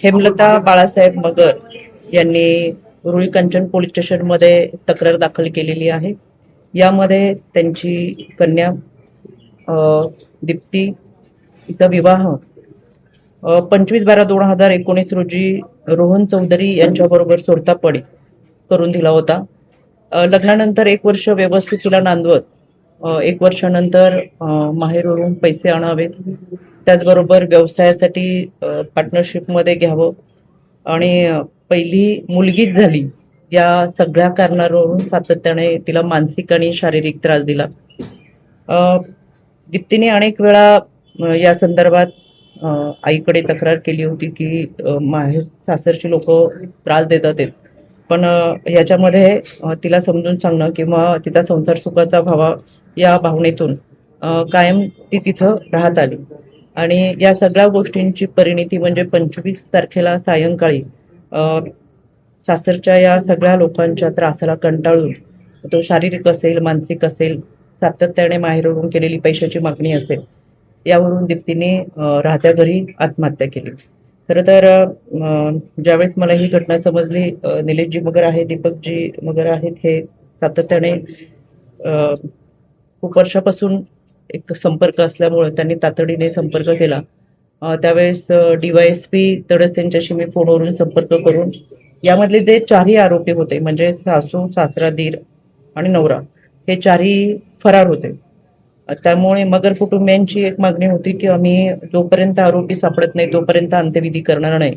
हेमलता बाळासाहेब मगर यांनी रुई कंचन पोलीस स्टेशनमध्ये तक्रार दाखल केलेली आहे। यामध्ये त्यांची कन्या दीप्ती हिचा विवाह 25/12/2019 रोजी रोहन चौधरी यांच्याबरोबर सोडतापडी करून दिला होता। लग्नानंतर 1 वर्ष व्यवस्थित तिला नांदवत 1 वर्षानंतर माहेरवरून पैसे आणावे, त्याचबरोबर व्यवसायासाठी पार्टनरशिपमध्ये घ्यावं आणि पहिली मुलगीच झाली या सगळ्या कारणावरून सातत्याने तिला मानसिक आणि शारीरिक त्रास दिला। दीप्तीने अनेक वेळा या संदर्भात आईकडे तक्रार केली होती की माहेर सासरची लोक त्रास देतात आहेत, पण याच्यामध्ये तिला समजून सांगणं किंवा तिचा संसार सुखाचा व्हावा या भावनेतून कायम ती तिथं राहत आली आणि या सगळ्या गोष्टींची परिणिती म्हणजे 25 तारखेला सायंकाळी सासरच्या या सगळ्या लोकांच्या त्रासाला कंटाळून, तो शारीरिक असेल मानसिक असेल, सातत्याने माहेरवरून केलेली पैशाची मागणी असेल, यावरून दीप्तीने राहत्या घरी आत्महत्या केली। खरं तर ज्यावेळेस मला ही घटना समजली, निलेशजी मगर आहे, दीपकजी मगर आहेत, हे सातत्याने खूप वर्षापासून एक संपर्क असल्यामुळे त्यांनी तातडीने संपर्क केला। त्यावेळेस DYSP तडस यांच्याशी मी फोनवरून संपर्क करून यामधले जे 4ही आरोपी होते म्हणजे सासू, सासरा, दीर आणि नवरा हे 4ही फरार होते। त्यामुळे मगर कुटुंबियांची एक मागणी होती की आम्ही जोपर्यंत आरोपी सापडत नाही तोपर्यंत अंत्यविधी करणार नाही।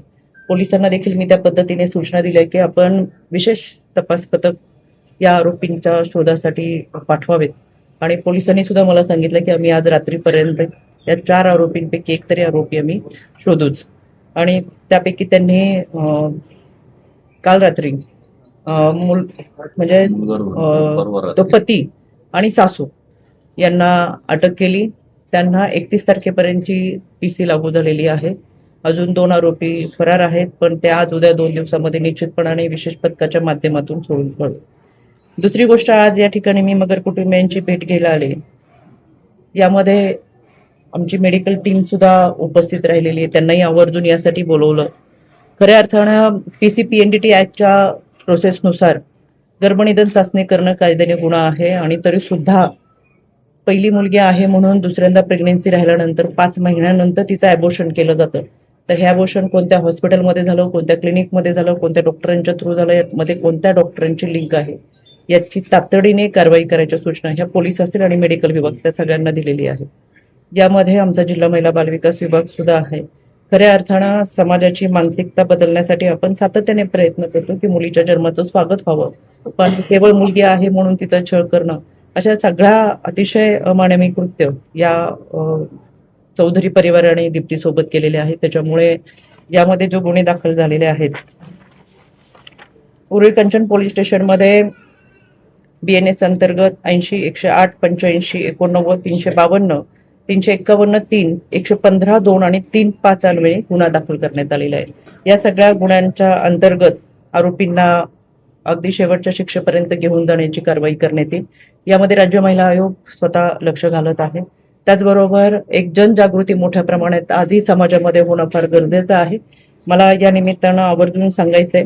पोलिसांना देखील मी त्या पद्धतीने सूचना दिल्या की आपण विशेष तपास पथक या आरोपींच्या शोधासाठी पाठवावेत आणि पोलिसांनी सुद्धा मला सांगितलं की आम्ही आज रात्रीपर्यंत या 4 आरोपींपैकी एक तरी आरोपी आम्ही शोधूच। आणि त्यापैकी त्यांनी काल रात्री म्हणजे तो पती आणि सासू यांना अटक केली। त्यांना 31 तारखेपर्यंतची PC लागू झालेली आहे। अजून 2 आरोपी फरार आहेत, पण ते आज उद्या 2 दिवसामध्ये निश्चितपणाने विशेष पथकाच्या माध्यमातून सोडून पडू। दुसरी गोष्ट, आज या ठिकाणी मी मगर कुटुंबियांची भेट घ्यायला आले, यामध्ये आमची मेडिकल टीम सुद्धा उपस्थित राहिलेली आहे, त्यांनाही आवर्जून यासाठी बोलवलं। खऱ्या अर्थानं PCPNDT ऍक्टच्या प्रोसेसनुसार गर्भनिधन चाचणी करणं कायद्याने गुन्हा आहे आणि तरी सुद्धा पहिली मुलगी आहे म्हणून दुसऱ्यांदा प्रेग्नेन्सी राहिल्यानंतर 5 महिन्यानंतर तिचं ॲबॉर्शन केलं जातं। तर हे ॲबॉर्शन कोणत्या हॉस्पिटलमध्ये झालं, कोणत्या क्लिनिकमध्ये झालं, कोणत्या डॉक्टरांच्या थ्रू झालं, यामध्ये कोणत्या डॉक्टरांची लिंक आहे, याची तातडीने कारवाई करायच्या सूचना ह्या पोलीस असतील आणि मेडिकल विभाग त्या सगळ्यांना दिलेली आहे। यामध्ये आमचा जिल्हा महिला बालविकास विभाग सुद्धा आहे। खऱ्या अर्थानं समाजाची मानसिकता बदलण्यासाठी आपण सातत्याने प्रयत्न करतो की मुलीच्या जन्माचं स्वागत व्हावं, पण केवळ मुलगी आहे म्हणून तिचा छळ करणं, अशा सगळ्या अतिशय अमानवी कृत्य या चौधरी परिवाराने दीप्तीसोबत केलेले आहेत। त्याच्यामुळे यामध्ये जो गुन्हे दाखल झालेले आहेत, उरुळी कंचन पोलीस स्टेशनमध्ये BNS अंतर्गत 80, 108, 85, 89, 352, 351, 3, 115, 2 आणि 3-5 अन्वये गुन्हा दाखल करण्यात आलेला आहे। या सगळ्या गुन्ह्यांच्या अंतर्गत आरोपींना अगदी शेवटच्या शिक्षेपर्यंत घेऊन जाण्याची कारवाई करण्यात येईल। यामध्ये राज्य महिला आयोग स्वतः लक्ष घालत आहे। त्याचबरोबर एक जनजागृती मोठ्या प्रमाणात आजही समाजामध्ये होणं फार गरजेचं आहे। मला या निमित्तानं आवर्जून सांगायचंय,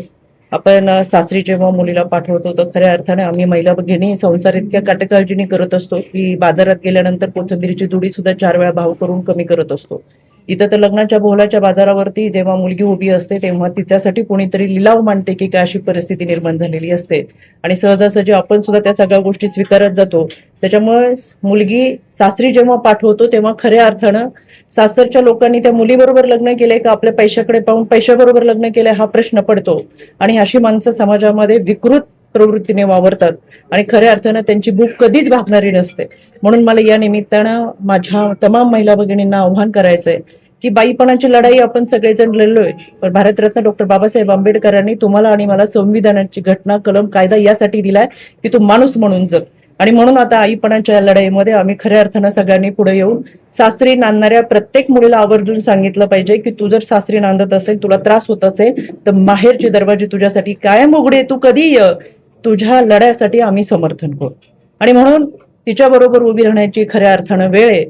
आपण सासरी जेव्हा मुलीला पाठवतो तर खऱ्या अर्थाने आम्ही महिला भगिनी संसार इतक्या काटेकाळजीने करत असतो की बाजारात गेल्यानंतर कोथिंबीरची जुडी सुद्धा 4 वेळा भाव करून कमी करत असतो। इथं तर लग्नाच्या बोहल्याच्या बाजारावरती जेव्हा मुलगी उभी असते तेव्हा तिच्यासाठी कोणीतरी लिलाव मांडते की काय अशी परिस्थिती निर्माण झालेली असते आणि सहजासहजी आपण सुद्धा त्या सगळ्या गोष्टी स्वीकारत जातो। त्याच्यामुळे मुलगी सासरी जेव्हा पाठवतो तेव्हा खऱ्या अर्थानं सासरच्या लोकांनी त्या मुलीबरोबर लग्न केलंय का आपल्या पैशाकडे पाहून पैशाबरोबर लग्न केलंय हा प्रश्न पडतो आणि अशी माणसं समाजामध्ये विकृत प्रवृत्तीने वावरतात आणि खऱ्या अर्थानं त्यांची भूक कधीच भागणारी नसते। म्हणून मला या निमित्तानं माझ्या तमाम महिला भगिनींना आव्हान करायचंय की बाईपणाची लढाई आपण सगळेजण लढलोय, पण भारतरत्न डॉक्टर बाबासाहेब आंबेडकरांनी तुम्हाला आणि मला संविधानाची घटना, कलम, कायदा यासाठी दिलाय की तू माणूस म्हणून जग। आणि म्हणून आता आईपणाच्या लढाईमध्ये आम्ही खऱ्या अर्थानं सगळ्यांनी पुढे येऊन सासरी नांदणाऱ्या प्रत्येक मुलीला आवर्जून सांगितलं पाहिजे की तू जर सासरी नांदत असेल, तुला त्रास होत असेल तर माहेरचे दरवाजे तुझ्यासाठी कायम उघडे, तू कधी ये, तुझ्या लढ्यासाठी आम्ही समर्थन करू। आणि म्हणून तिच्याबरोबर उभी राहण्याची खऱ्या अर्थानं वेळ आहे